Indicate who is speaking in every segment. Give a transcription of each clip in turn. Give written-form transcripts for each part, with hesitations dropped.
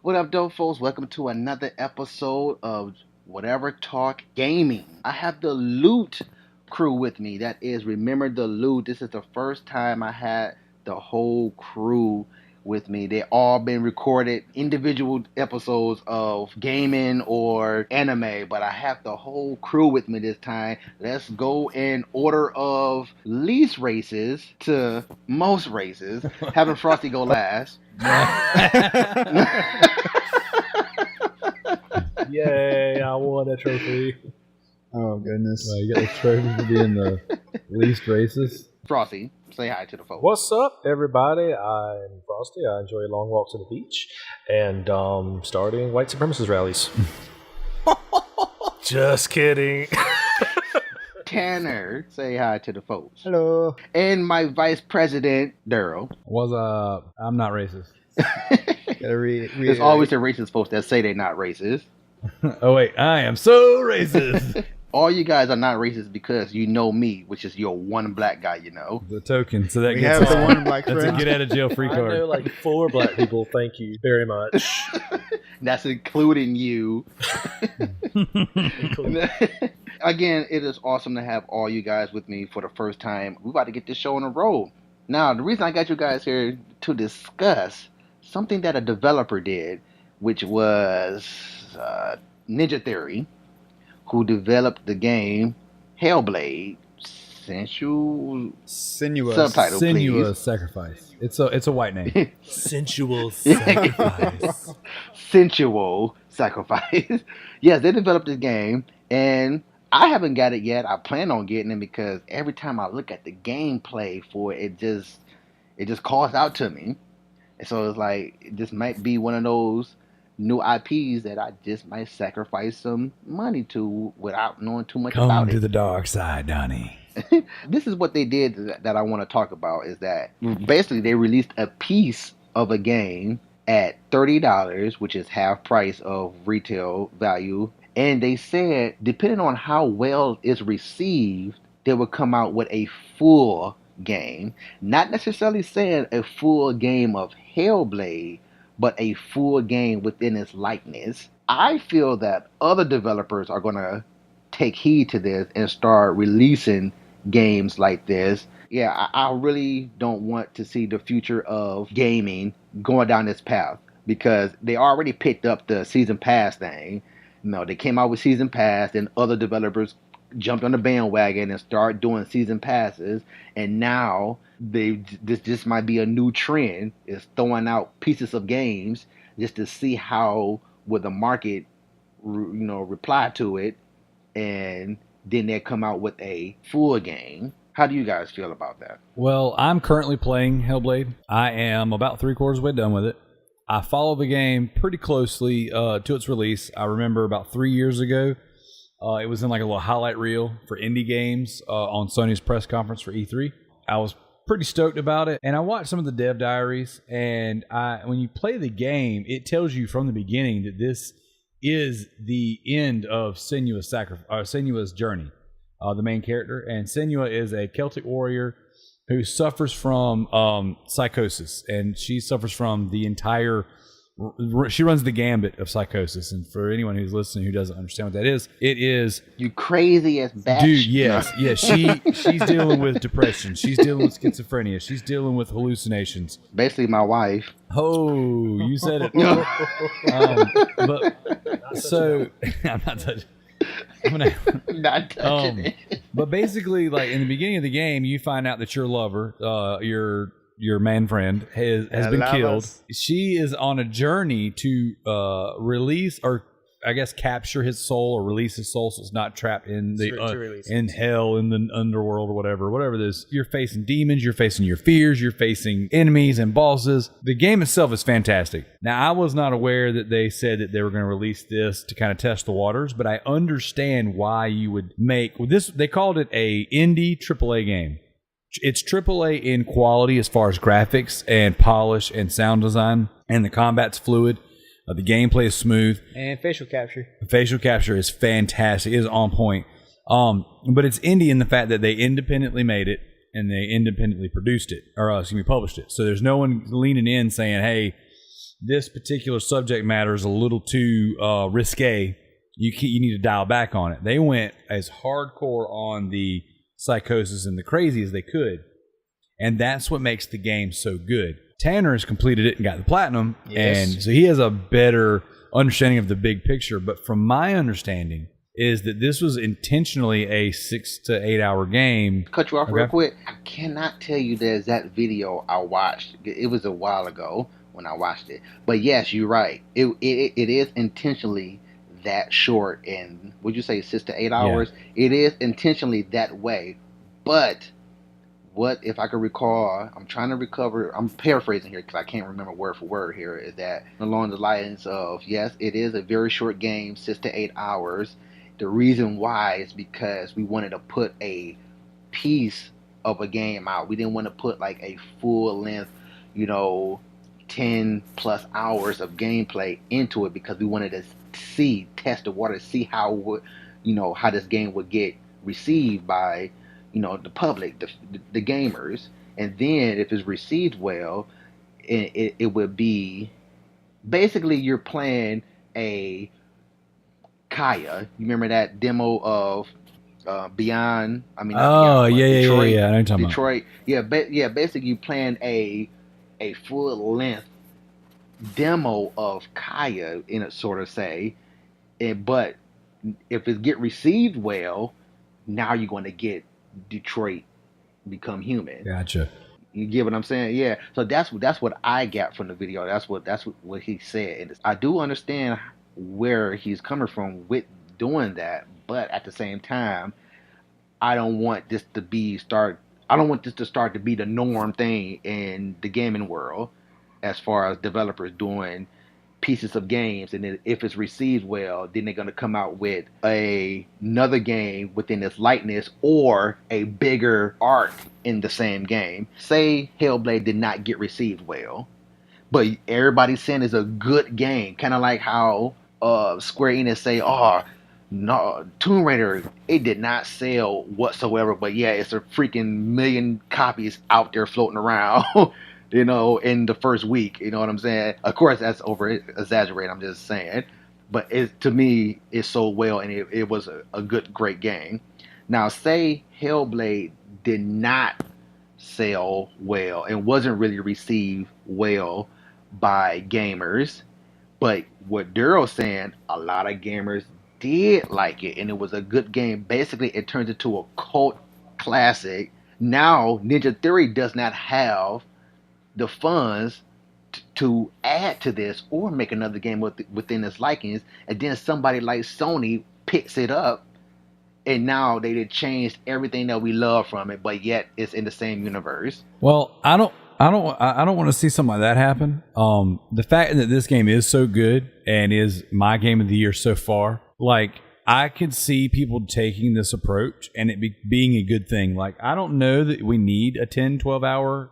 Speaker 1: What up, dope folks? Welcome to another episode of Whatever Talk Gaming. I have the Loot crew with me. That is, remember the Loot. This is the first time I had the whole crew with me. They all been recorded individual episodes of gaming or anime, but I have the whole crew with me this time. Let's go in order of least races to most races. Having Frosty go last.
Speaker 2: Yay, I won a trophy.
Speaker 3: Oh, goodness.
Speaker 4: Well, you got the trophy for being the least racist.
Speaker 1: Frosty, say hi to the folks.
Speaker 2: What's up, everybody? I'm Frosty. I enjoy long walks on the beach and starting white supremacist rallies. Just kidding.
Speaker 1: Tanner, say hi to the folks.
Speaker 3: Hello.
Speaker 1: And my vice president, Daryl.
Speaker 4: Was I'm not racist.
Speaker 1: There's always the racist folks that say they're not racist.
Speaker 4: Oh wait, I am so racist.
Speaker 1: All you guys are not racist because you know me, which is your one black guy, you know.
Speaker 4: The token, so that
Speaker 3: We
Speaker 4: gets
Speaker 3: have the one black
Speaker 4: that's
Speaker 3: friend.
Speaker 4: a get out of jail free
Speaker 2: I know
Speaker 4: card.
Speaker 2: like 4 black people. Thank you very much.
Speaker 1: That's including you. Again, it is awesome to have all you guys with me for the first time. We're about to get this show on the road. Now, the reason I got you guys here to discuss something that a developer did, which was Ninja Theory, who developed the game Hellblade.
Speaker 3: Sinuous.
Speaker 1: Subtitle,
Speaker 4: Sinuous
Speaker 1: please.
Speaker 4: sacrifice. It's a white name.
Speaker 2: Sensual sacrifice.
Speaker 1: Sensual sacrifice. Yes, they developed this game, and I haven't got it yet. I plan on getting it because every time I look at the gameplay for it, it just calls out to me. And so it's like this might be one of those new IPs that I just might sacrifice some money to without knowing too much about
Speaker 4: Come
Speaker 1: it.
Speaker 4: to the dark side, Donny.
Speaker 1: This is what they did that I want to talk about is that basically they released a piece of a game at $30, which is half price of retail value. And they said, depending on how well it's received, they would come out with a full game. Not necessarily saying a full game of Hellblade, but a full game within its likeness. I feel that other developers are going to take heed to this and start releasing games like this. Yeah, I really don't want to see the future of gaming going down this path because they already picked up the season pass thing. You know, they came out with season pass, and other developers jumped on the bandwagon and started doing season passes, and now this might be a new trend, is throwing out pieces of games just to see how would the market reply to it, and then they come out with a full game. How do you guys feel about that?
Speaker 4: Well, I'm currently playing Hellblade. I am about 3/4 way done with it. I follow the game pretty closely to its release. I remember about 3 years ago, it was in like a little highlight reel for indie games on Sony's press conference for E3. I was pretty stoked about it, and I watched some of the dev diaries. And when you play the game, it tells you from the beginning that this is the end of Senua's journey. The main character, and Senua is a Celtic warrior who suffers from psychosis, and she suffers from the entire. She runs the gambit of psychosis, and for anyone who's listening who doesn't understand what that is, it is
Speaker 1: You crazy as batch.
Speaker 4: dude. Yes, yes. She's dealing with depression. She's dealing with schizophrenia. She's dealing with hallucinations.
Speaker 1: Basically, my wife.
Speaker 4: Oh, you said it. But so I'm not touching. I'm gonna.
Speaker 1: Not touching it.
Speaker 4: But basically, like in the beginning of the game, you find out that your lover, your man friend, has been killed. She is on a journey to release, or I guess capture his soul or release his soul, so it's not trapped in the in hell, in the underworld, or whatever it is. You're facing demons, you're facing your fears, you're facing enemies and bosses. The game itself is fantastic. Now, I was not aware that they said that they were going to release this to kind of test the waters, but I understand why you would make this. They called it a indie AAA game. It's AAA in quality as far as graphics and polish and sound design, and the combat's fluid. The gameplay is smooth.
Speaker 3: And facial capture.
Speaker 4: Facial capture is fantastic. It is on point. But it's indie in the fact that they independently made it and they independently produced it, or published it. So there's no one leaning in saying, hey, this particular subject matter is a little too risque. You need to dial back on it. They went as hardcore on the psychosis and the crazy as they could. And that's what makes the game so good. Tanner has completed it and got the platinum.
Speaker 3: Yes.
Speaker 4: And so he has a better understanding of the big picture. But from my understanding is that this was intentionally a 6 to 8 hour game.
Speaker 1: Cut you off real quick. I cannot tell you the exact video I watched. It was a while ago when I watched it. But yes, you're right. It is intentionally that short. And would you say 6 to 8 hours? Yeah. It is intentionally that way. But what, if I could recall, I'm trying to recover, I'm paraphrasing here because I can't remember word for word here, is that along the lines of, yes, it is a very short game, 6 to 8 hours. The reason why is because we wanted to put a piece of a game out. We didn't want to put like a full length, 10 plus hours of gameplay into it, because we wanted to test the water, see how how this game would get received by the public, the gamers. And then if it's received well, it would be basically you're playing a Kaya. You remember that demo of Beyond? I mean, Detroit.
Speaker 4: Yeah. I know you're talking
Speaker 1: Detroit. About. Yeah, basically you playing a full length demo of Kaya, in it, sort of say. But if it get received well, now you're going to get Detroit Become Human.
Speaker 4: Gotcha.
Speaker 1: You get what I'm saying? Yeah. So that's what I got from the video. That's what he said. And I do understand where he's coming from with doing that, but at the same time, I don't want this to start to be the norm thing in the gaming world, as far as developers doing pieces of games, and then if it's received well, then they're going to come out with another game within its likeness or a bigger arc in the same game. Say Hellblade did not get received well, but everybody's saying it's a good game, kind of like how Square Enix say, oh no, Tomb Raider, it did not sell whatsoever, but yeah, it's a freaking million copies out there floating around in the first week. You know what I'm saying? Of course, that's over exaggerated. I'm just saying. But to me, it sold well, and it was a great game. Now, say Hellblade did not sell well and wasn't really received well by gamers. But what Daryl's saying, a lot of gamers did like it, and it was a good game. Basically, it turns into a cult classic. Now, Ninja Theory does not have the funds to add to this or make another game within its likings, and then somebody like Sony picks it up, and now they changed everything that we love from it, but yet it's in the same universe.
Speaker 4: Well, I don't want to see something like that happen. The fact that this game is so good and is my game of the year so far, like, I could see people taking this approach and it being a good thing. Like, I don't know that we need a 10, 12 hour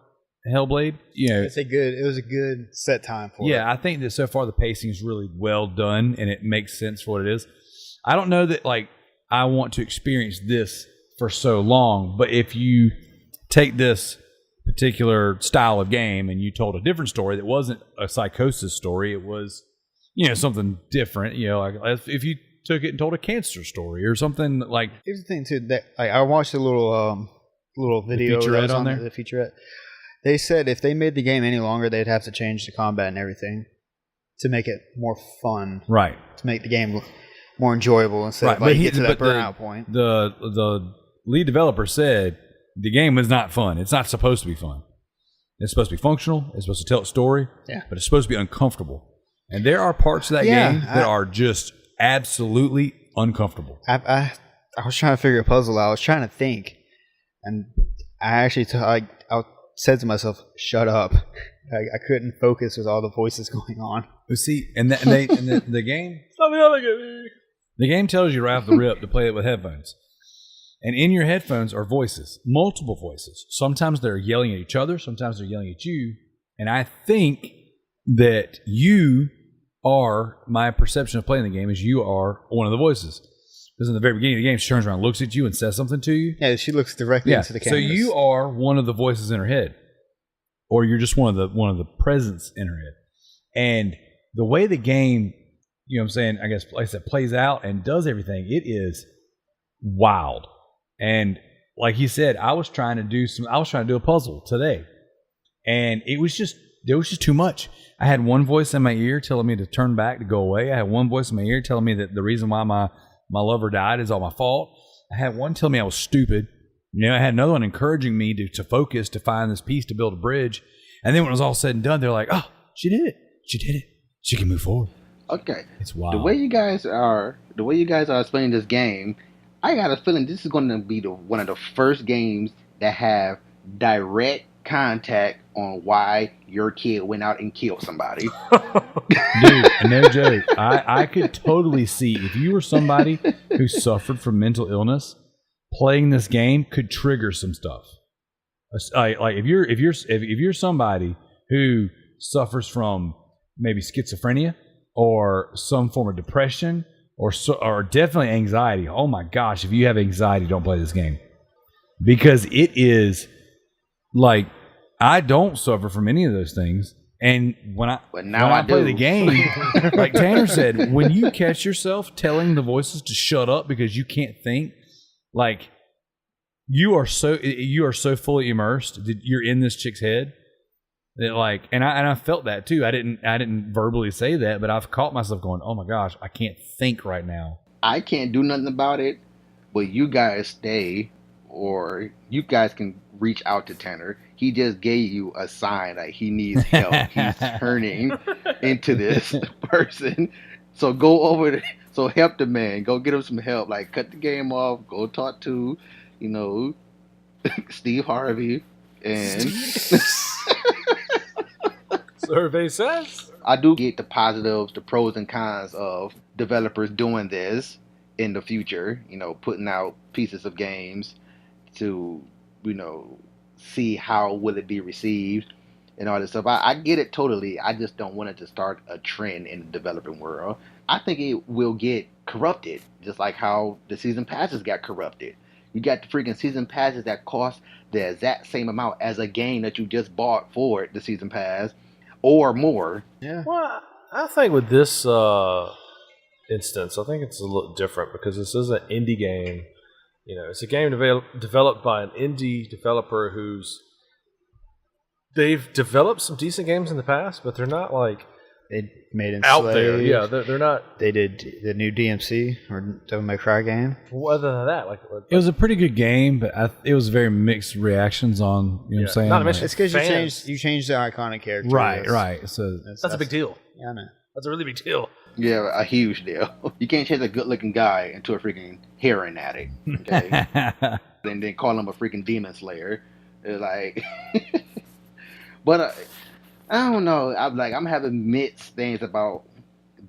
Speaker 4: Hellblade.
Speaker 3: It was a good set time for it.
Speaker 4: Yeah, I think that so far the pacing is really well done and it makes sense for what it is. I don't know that I want to experience this for so long, but if you take this particular style of game and you told a different story that wasn't a psychosis story, it was something different, like if you took it and told a cancer story or something like.
Speaker 3: Here's the thing too, that I watched a little video
Speaker 4: the featurette on there.
Speaker 3: The featurette. They said if they made the game any longer, they'd have to change the combat and everything to make it more fun.
Speaker 4: Right.
Speaker 3: To make the game more enjoyable instead of get to that burnout point.
Speaker 4: The lead developer said the game was not fun. It's not supposed to be fun. It's supposed to be functional. It's supposed to tell its story.
Speaker 3: Yeah.
Speaker 4: But it's supposed to be uncomfortable. And there are parts of that game that are just absolutely uncomfortable.
Speaker 3: I was trying to figure a puzzle out. I was trying to think. And I actually I said to myself, shut up. I couldn't focus with all the voices going on.
Speaker 4: But see, the game... Stop yelling at me! The game tells you right off the rip to play it with headphones. And in your headphones are voices, multiple voices. Sometimes they're yelling at each other. Sometimes they're yelling at you. And I think that you are, my perception of playing the game is you are one of the voices. Because in the very beginning of the game, she turns around, looks at you, and says something to you.
Speaker 3: Yeah, she looks directly into the camera.
Speaker 4: So you are one of the voices in her head, or you're just one of the presence in her head. And the way the game, you know what I'm saying, I guess, like I said, plays out and does everything, it is wild. And like he said, I was trying to do a puzzle today. And there was just too much. I had one voice in my ear telling me to turn back, to go away. I had one voice in my ear telling me that the reason why my lover died is all my fault. I had one tell me I was stupid. I had another one encouraging me to focus, to find this piece to build a bridge. And then when it was all said and done, they're like, oh, she did it. She did it. She can move forward.
Speaker 1: Okay.
Speaker 4: It's wild.
Speaker 1: The way you guys are explaining this game, I got a feeling this is going to be one of the first games that have direct contact on why your kid went out and killed somebody.
Speaker 4: Dude, no joke. I could totally see if you were somebody who suffered from mental illness, playing this game could trigger some stuff. Like if you're somebody who suffers from maybe schizophrenia or some form of depression or definitely anxiety. Oh my gosh, if you have anxiety, don't play this game. Because it is like, I don't suffer from any of those things. And when I play the game, like Tanner said, when you catch yourself telling the voices to shut up because you can't think, like you are so fully immersed that you're in this chick's head. That like, and I felt that too. I didn't verbally say that, but I've caught myself going, "Oh my gosh, I can't think right now."
Speaker 1: I can't do nothing about it, but you guys stay, or you guys can reach out to Tanner. He just gave you a sign that he needs help. He's turning into this person. So go over there. So help the man. Go get him some help. Like, cut the game off. Go talk to, Steve Harvey. And
Speaker 2: survey says.
Speaker 1: I do get the positives, the pros and cons of developers doing this in the future. Putting out pieces of games to, see how will it be received and all this stuff. I get it totally. I just don't want it to start a trend in the developing world. I think it will get corrupted, just like how the season passes got corrupted. You got the freaking season passes that cost the exact same amount as a game that you just bought for the season pass, or more.
Speaker 2: Yeah. Well, I think with this instance, I think it's a little different because this is an indie game. It's a game developed by an indie developer they've developed some decent games in the past, but they're not like
Speaker 3: they made Enslaved.
Speaker 2: Out there. Yeah, they're not.
Speaker 3: They did the new DMC or Devil May Cry game.
Speaker 2: Well, other than that,
Speaker 4: it was a pretty good game, but it was very mixed reactions on. You know what I'm saying?
Speaker 2: Not to mention
Speaker 3: it's because you changed the iconic character.
Speaker 4: Right. So
Speaker 2: that's a big deal.
Speaker 3: Yeah, I know.
Speaker 2: That's a really big deal.
Speaker 1: Yeah, a huge deal. You can't change a good-looking guy into a freaking heroin addict, okay? And then call him a freaking demon slayer. It's like, but I don't know. I'm having mixed things about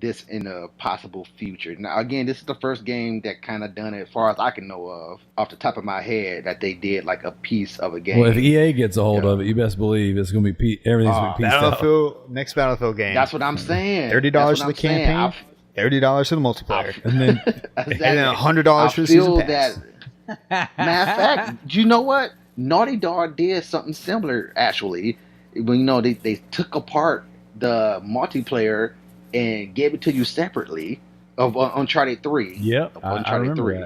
Speaker 1: this in a possible future. Now, again, this is the first game that kind of done it, as far as I can know of, off the top of my head, that they did like a piece of a game.
Speaker 4: Well, if EA gets a hold of it, you best believe it's going to be everything's going to be pieced out.
Speaker 3: Next Battlefield game.
Speaker 1: That's what I'm saying.
Speaker 3: $30 for the campaign, $30 for the multiplayer, and then
Speaker 1: exactly.
Speaker 3: and then $100 for the season pass.
Speaker 1: Matter of fact, do you know what? Naughty Dog did something similar, actually. When they took apart the multiplayer and gave it to you separately of Uncharted 3.
Speaker 4: Yep, I remember 3.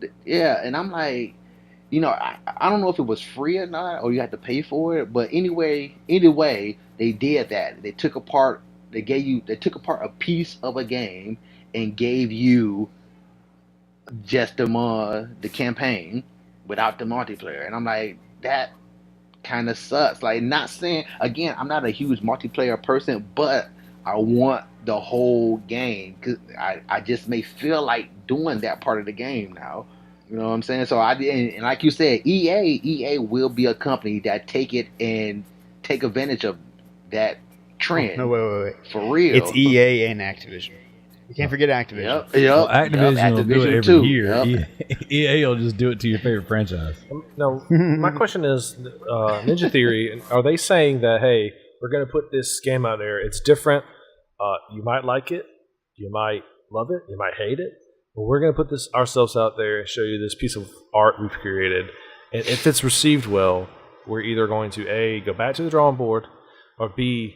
Speaker 1: That. Yeah, and I'm like, I don't know if it was free or not, or you had to pay for it. But either way, they did that. They took apart a piece of a game and gave you just the campaign without the multiplayer. And I'm like, that kind of sucks. Like, not saying, again, I'm not a huge multiplayer person, but I want the whole game because I just may feel like doing that part of the game now. You know what I'm saying? So and like you said, EA will be a company that take advantage of that trend.
Speaker 3: No, wait.
Speaker 1: For real.
Speaker 3: It's EA and Activision. You can't forget Activision.
Speaker 1: Yep.
Speaker 4: Well, Activision will do it every
Speaker 1: too.
Speaker 4: year.
Speaker 1: Yep.
Speaker 4: EA will just do it to your favorite franchise.
Speaker 2: Now, my question is, Ninja Theory, are they saying that, hey, we're going to put this game out there, it's different, you might like it, you might love it, you might hate it, but we're going to put this ourselves out there and show you this piece of art we've created, and if it's received well, we're either going to A, go back to the drawing board, or B,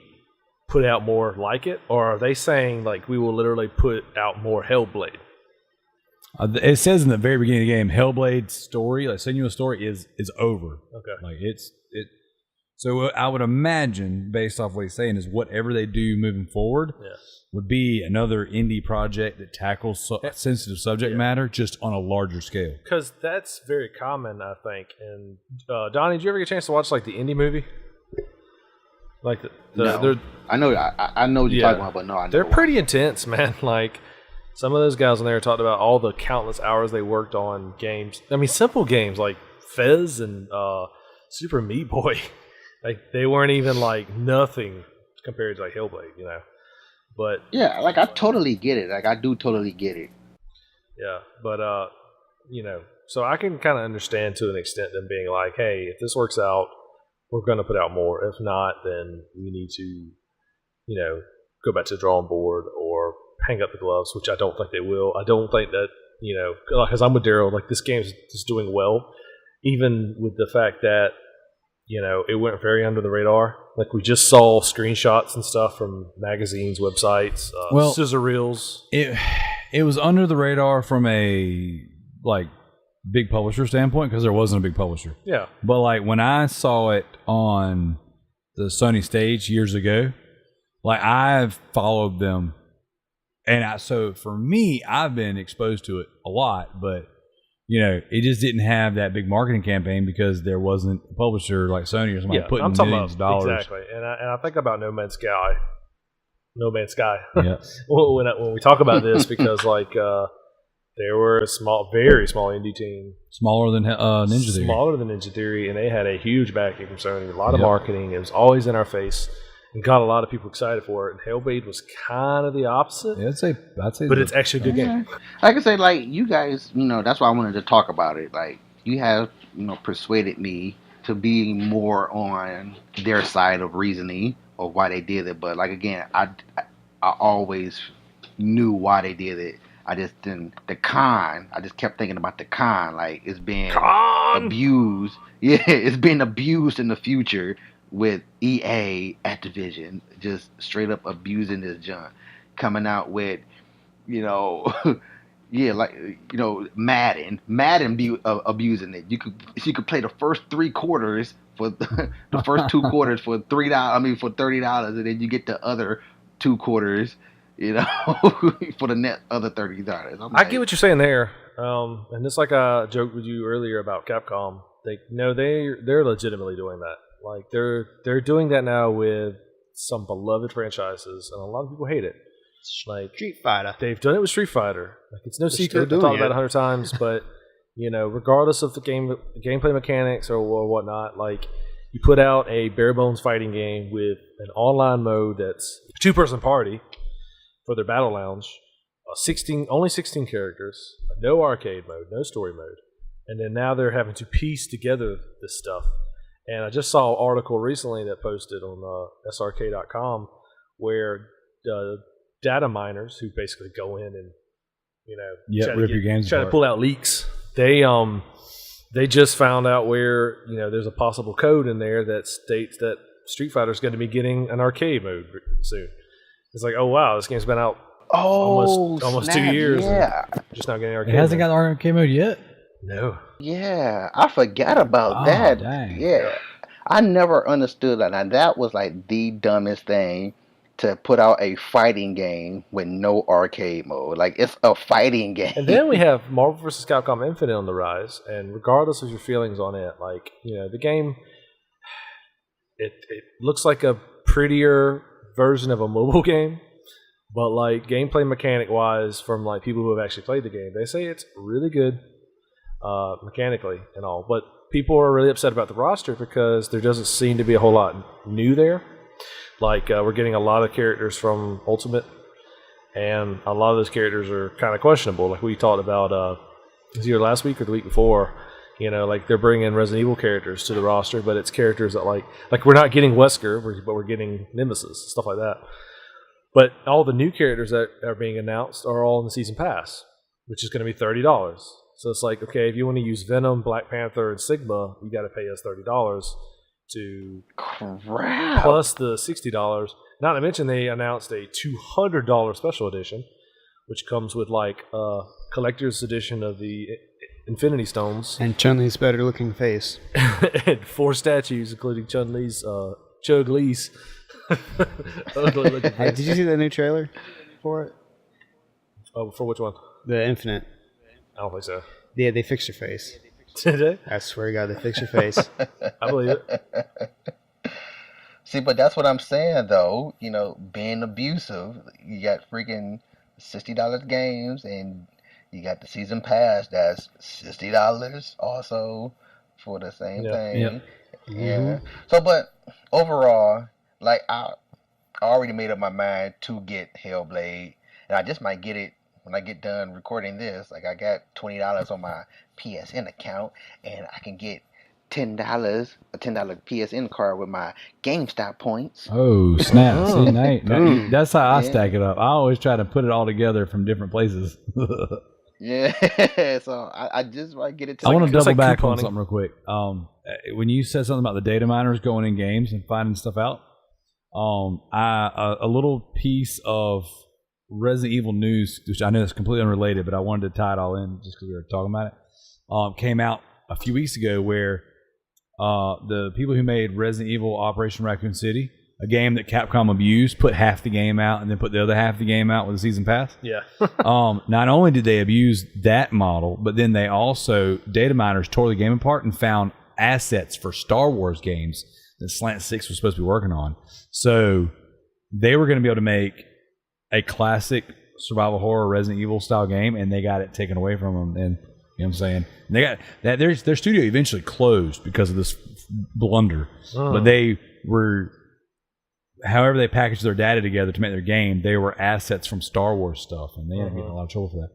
Speaker 2: put out more like it, or are they saying like we will literally put out more Hellblade?
Speaker 4: It says in the very beginning of the game, Hellblade's story, like Senua's story, is over.
Speaker 2: Okay.
Speaker 4: Like it. So I would imagine, based off what he's saying, is whatever they do moving forward would be another indie project that tackles sensitive subject matter, just on a larger scale.
Speaker 2: Because that's very common, I think. And Donnie, did you ever get a chance to watch like the indie movie? Like
Speaker 1: no. I know what you're talking about, but no,
Speaker 2: they're pretty intense, man. Like some of those guys in there talked about all the countless hours they worked on games. I mean, simple games like Fez and Super Meat Boy. Like they weren't even like nothing compared to like Hellblade, you know. But
Speaker 1: yeah, like I totally get it. Like I do totally get it.
Speaker 2: Yeah, but you know, so I can kind of understand to an extent them being like, hey, if this works out, we're going to put out more. If not, then we need to, you know, go back to the drawing board or hang up the gloves, which I don't think they will. I don't think that, you know, because I'm with Daryl, like this game's just doing well, even with the fact that, you know, it went very under the radar. Like we just saw screenshots and stuff from magazines, websites, scissor reels.
Speaker 4: It was under the radar from a like big publisher standpoint because there wasn't a big publisher.
Speaker 2: Yeah.
Speaker 4: But like when I saw it on the Sony stage years ago, like I've followed them, and so for me, I've been exposed to it a lot, but. You know, it just didn't have that big marketing campaign because there wasn't a publisher like Sony or somebody putting millions of dollars.
Speaker 2: Exactly, and I think about No Man's Sky.
Speaker 4: Yeah.
Speaker 2: when we talk about this, because like there were a very small indie team,
Speaker 4: smaller than
Speaker 2: Ninja Theory, and they had a huge backing from Sony. A lot of marketing. It was always in our face. And got a lot of people excited for it. And Hellblade was kind of the opposite.
Speaker 4: Yeah, I'd say,
Speaker 2: but it's actually a good game.
Speaker 1: Like I say, like you guys, you know, that's why I wanted to talk about it. Like you have, you know, persuaded me to be more on their side of reasoning of why they did it. But like again, I always knew why they did it. I just didn't. I just kept thinking about the con. Like it's being abused. Yeah, it's being abused in the future. With EA, Activision, just straight up abusing this junk, coming out with, you know, like you know, Madden abusing it. You could play the first 3 quarters for the first 2 quarters for $3. I mean for $30, and then you get the other 2 quarters, you know, for the net other $30.
Speaker 2: I get what you're saying there, and just like I joked with you earlier about Capcom, they're legitimately doing that. Like they're doing that now with some beloved franchises, and a lot of people hate it. Like
Speaker 3: Street Fighter,
Speaker 2: they've done it with Street Fighter. Like it's no secret. I've talked about it 100 times, but you know, regardless of the gameplay mechanics or whatnot, like you put out a bare bones fighting game with an online mode that's a 2-person party for their battle lounge, only 16 characters, no arcade mode, no story mode, and then now they're having to piece together this stuff. And I just saw an article recently that posted on srk.com where data miners who basically go in and, you know, try to pull out leaks. They just found out where, you know, there's a possible code in there that states that Street Fighter is going to be getting an arcade mode soon. It's like, oh wow, this game's been out almost 2 years. Yeah, and just not getting arcade.
Speaker 4: It hasn't got arcade mode yet.
Speaker 2: No.
Speaker 1: Yeah, I forgot about that.
Speaker 4: Dang.
Speaker 1: Yeah, I never understood that. And that was like the dumbest thing to put out a fighting game with no arcade mode. Like it's a fighting game.
Speaker 2: And then we have Marvel vs. Capcom Infinite on the rise. And regardless of your feelings on it, like you know, the game, it looks like a prettier version of a mobile game. But like gameplay mechanic wise, from like people who have actually played the game, they say it's really good. Mechanically and all, but people are really upset about the roster because there doesn't seem to be a whole lot new there. Like we're getting a lot of characters from Ultimate, and a lot of those characters are kind of questionable. Like we talked about, it was either last week or the week before. You know, like they're bringing Resident Evil characters to the roster, but it's characters that like we're not getting Wesker, but we're getting Nemesis, stuff like that. But all the new characters that are being announced are all in the season pass, which is going to be $30. So it's like, okay, if you want to use Venom, Black Panther, and Sigma, you got to pay us $30 to
Speaker 1: crap
Speaker 2: plus the $60 Not to mention they announced a $200 special edition, which comes with like a collector's edition of the Infinity Stones
Speaker 3: And Chun-Li's better looking face.
Speaker 2: and 4 statues, including Chun-Li's Chug Lee's ugly looking
Speaker 3: Hey,
Speaker 2: face.
Speaker 3: did you see the new trailer for it?
Speaker 2: Oh, for which one?
Speaker 3: The Infinite.
Speaker 2: I don't think so.
Speaker 3: Yeah, they fixed your face.
Speaker 2: Did they?
Speaker 3: I swear to God, they fixed your face.
Speaker 2: I believe it.
Speaker 1: See, but that's what I'm saying, though. You know, being abusive, you got freaking $60 games, and you got the season pass. That's $60 also for the same thing.
Speaker 4: Yep.
Speaker 1: Yeah. So, but overall, like I already made up my mind to get Hellblade, and I just might get it when I get done recording this. Like I got $20 on my PSN account, and I can get a $10 PSN card with my GameStop points.
Speaker 4: Oh, snap. See, that's how I
Speaker 1: Yeah.
Speaker 4: stack it up. I always try to put it all together from different places.
Speaker 1: Yeah. So I just might get it.
Speaker 4: I want to
Speaker 2: it's
Speaker 4: double
Speaker 2: like
Speaker 4: back on
Speaker 2: couponing.
Speaker 4: something real quick. When you said something about the data miners going in games and finding stuff out, a little piece of Resident Evil news, which I know is completely unrelated, but I wanted to tie it all in just because we were talking about it, came out a few weeks ago where the people who made Resident Evil Operation Raccoon City, a game that Capcom abused, put half the game out and then put the other half of the game out with a season pass.
Speaker 2: Yeah.
Speaker 4: Not only did they abuse that model, but then they also, data miners tore the game apart and found assets for Star Wars games that Slant 6 was supposed to be working on. So they were going to be able to make a classic survival horror Resident Evil style game, and they got it taken away from them. And you know what I'm saying? And they got that their studio eventually closed because of this blunder. But they were, however they packaged their data together to make their game, they were assets from Star Wars stuff, and they ended up getting in a lot of trouble for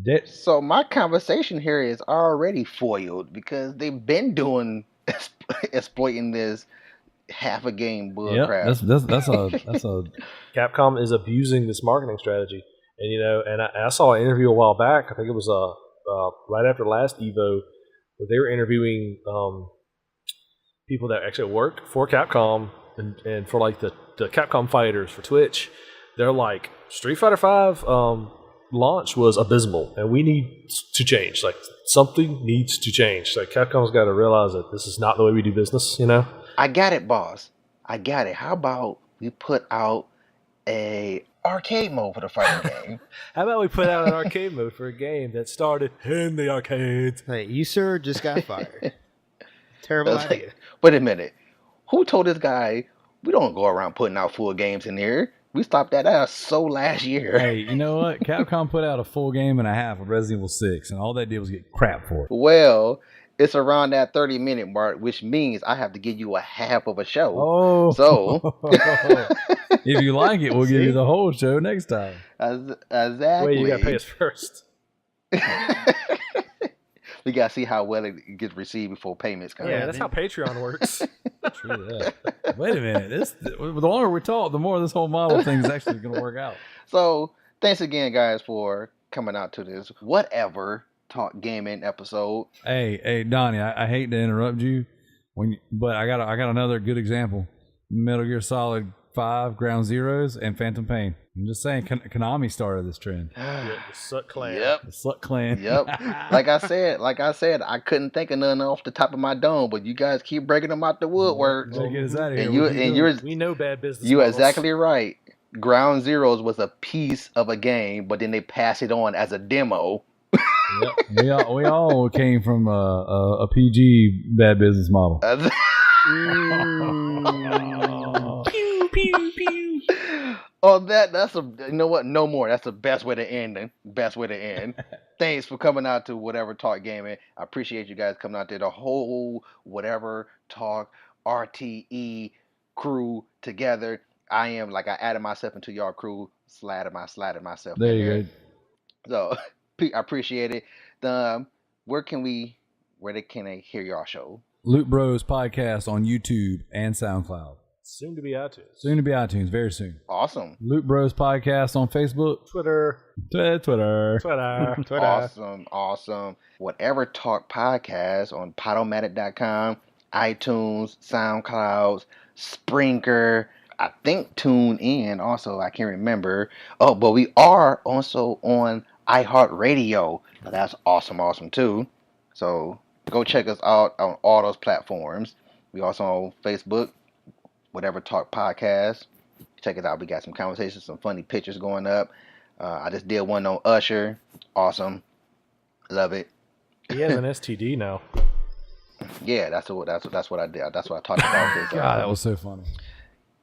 Speaker 4: that.
Speaker 1: So my conversation here is already foiled because they've been doing exploiting this half a game bull
Speaker 4: Yeah,
Speaker 1: crap.
Speaker 4: that's a
Speaker 2: Capcom is abusing this marketing strategy, and and I saw an interview a while back. I think it was right after last Evo, where they were interviewing people that actually work for Capcom and for like the Capcom fighters for Twitch. They're like, Street Fighter V launch was abysmal, and we need to change. Like something needs to change. Like Capcom's got to realize that this is not the way we do business.
Speaker 1: I got it, boss. I got it. How about we put out a arcade mode for the fighting game?
Speaker 2: How about we put out an arcade mode for a game that started in the arcades?
Speaker 3: Hey, you, sir, just got fired. Terrible
Speaker 1: That's
Speaker 3: idea.
Speaker 1: like, wait a minute. Who told this guy we don't go around putting out full games in here? We stopped that out so last year.
Speaker 4: Hey, you know what? Capcom put out a full game and a half of Resident Evil 6, and all they did was get crap for it.
Speaker 1: Well, it's around that 30-minute mark, which means I have to give you a half of a show.
Speaker 4: Oh,
Speaker 1: So,
Speaker 4: if you like it, we'll give you the whole show next time.
Speaker 1: exactly.
Speaker 2: Wait, you got to pay us first.
Speaker 1: We got to see how well it gets received before payments come.
Speaker 2: Yeah, that's how Patreon works.
Speaker 4: True that. Wait a minute. The longer we talk, the more this whole model thing is actually going to work out.
Speaker 1: So, thanks again, guys, for coming out to this whatever talk gaming episode.
Speaker 4: Hey, Donnie, I hate to interrupt you, but I got another good example: Metal Gear Solid 5, Ground Zeroes, and Phantom Pain. I'm just saying, Konami started this trend.
Speaker 2: Yeah, the Sut Clan.
Speaker 1: Yep.
Speaker 4: The Slut Clan.
Speaker 1: Yep. Like I said, I couldn't think of none off the top of my dome, but you guys keep breaking them out the woodwork.
Speaker 4: Better get us out of here.
Speaker 1: And
Speaker 2: We know bad business.
Speaker 1: you're
Speaker 2: models.
Speaker 1: exactly right. Ground Zeroes was a piece of a game, but then they passed it on as a demo.
Speaker 4: Yep. We all came from a PG bad business model.
Speaker 2: Pew, pew, pew.
Speaker 1: Oh, that's a, you know what? No more. That's the best way to end. Best way to end. Thanks for coming out to Whatever Talk Gaming. I appreciate you guys coming out there. The whole Whatever Talk RTE crew together. I added myself into y'all crew. Slatted myself.
Speaker 4: There
Speaker 1: in
Speaker 4: you go.
Speaker 1: So I appreciate it. Where can I hear y'all show?
Speaker 4: Loot Bros podcast on YouTube and SoundCloud.
Speaker 2: Soon to be iTunes.
Speaker 4: Soon to be iTunes, very soon.
Speaker 1: Awesome.
Speaker 4: Loot Bros podcast on Facebook,
Speaker 2: Twitter.
Speaker 4: Twitter.
Speaker 1: Awesome. Whatever Talk podcast on Podomatic.com, iTunes, SoundCloud, Springer, I think tune in. Also, I can't remember. Oh, but we are also on iHeartRadio. Now, that's awesome too. So go check us out on all those platforms. We also on Facebook, whatever talk podcast. Check it out. We got some conversations, some funny pictures going up. I just did one on Usher. Awesome, love it.
Speaker 2: He has an STD now.
Speaker 1: Yeah, that's what I did. That's what I talked about. His,
Speaker 4: God, that was so funny.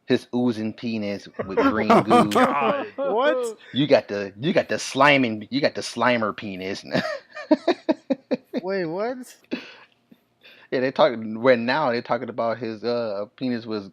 Speaker 1: His oozing penis with green goo.
Speaker 2: God.
Speaker 3: What?
Speaker 1: You got the slimer penis.
Speaker 3: Wait, what?
Speaker 1: Yeah, they talking right now. They're talking about his penis was